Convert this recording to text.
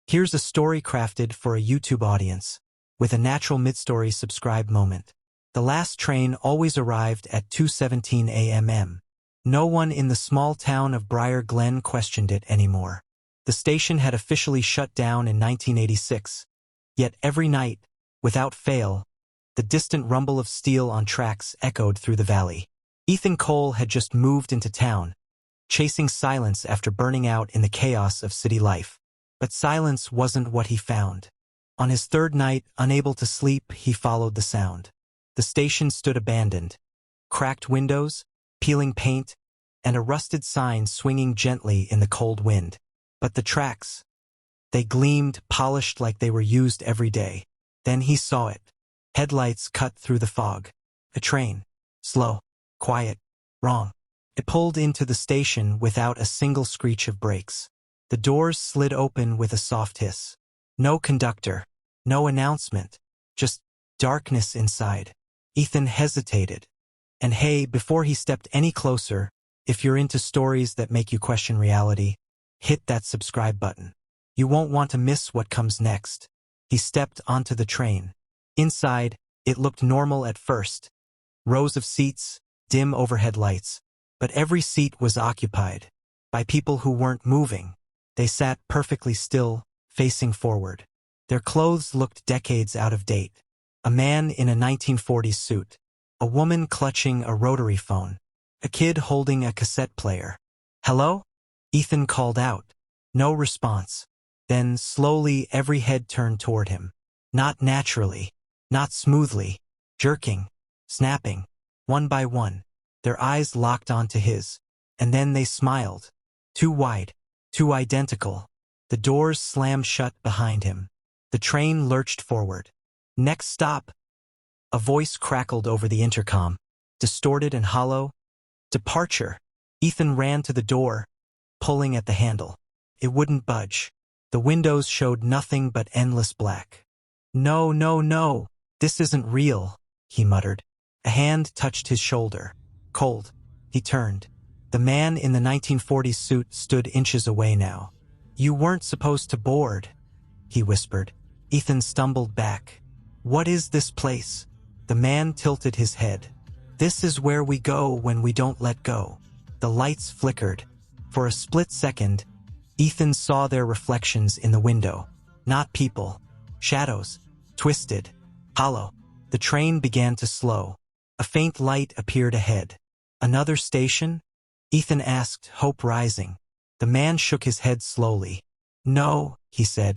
Here's a story crafted for a YouTube audience, with a natural mid-story subscribe moment. The last train always arrived at 2:17 a.m. No one in the small town of Briar Glen questioned it anymore. The station had officially shut down in 1986. Yet every night, without fail, the distant rumble of steel on tracks echoed through the valley. Ethan Cole had just moved into town, chasing silence after burning out in the chaos of city life. But silence wasn't what he found. On his third night, unable to sleep, he followed the sound. The station stood abandoned. Cracked windows, peeling paint, and a rusted sign swinging gently in the cold wind. But the tracks, they gleamed, polished like they were used every day. Then he saw it. Headlights cut through the fog. A train. Slow. Quiet. Wrong. It pulled into the station without a single screech of brakes. The doors slid open with a soft hiss. No conductor. No announcement. Just darkness inside. Ethan hesitated. And hey, before he stepped any closer, if you're into stories that make you question reality, hit that subscribe button. You won't want to miss what comes next. He stepped onto the train. Inside, it looked normal at first. Rows of seats, dim overhead lights. But every seat was occupied by people who weren't moving. They sat perfectly still, facing forward. Their clothes looked decades out of date. A man in a 1940s suit. A woman clutching a rotary phone. A kid holding a cassette player. "Hello?" Ethan called out. No response. Then, slowly, every head turned toward him. Not naturally. Not smoothly. Jerking. Snapping. One by one. Their eyes locked onto his. And then they smiled. Too wide. Too identical. The doors slammed shut behind him. The train lurched forward. "Next stop." A voice crackled over the intercom. Distorted and hollow. "Departure." Ethan ran to the door, pulling at the handle. It wouldn't budge. The windows showed nothing but endless black. "No, no, no. This isn't real," he muttered. A hand touched his shoulder. Cold. He turned. The man in the 1940s suit stood inches away now. "You weren't supposed to board," he whispered. Ethan stumbled back. "What is this place?" The man tilted his head. "This is where we go when we don't let go." The lights flickered. For a split second, Ethan saw their reflections in the window. Not people. Shadows. Twisted. Hollow. The train began to slow. A faint light appeared ahead. "Another station?" Ethan asked, hope rising. The man shook his head slowly. "No," he said.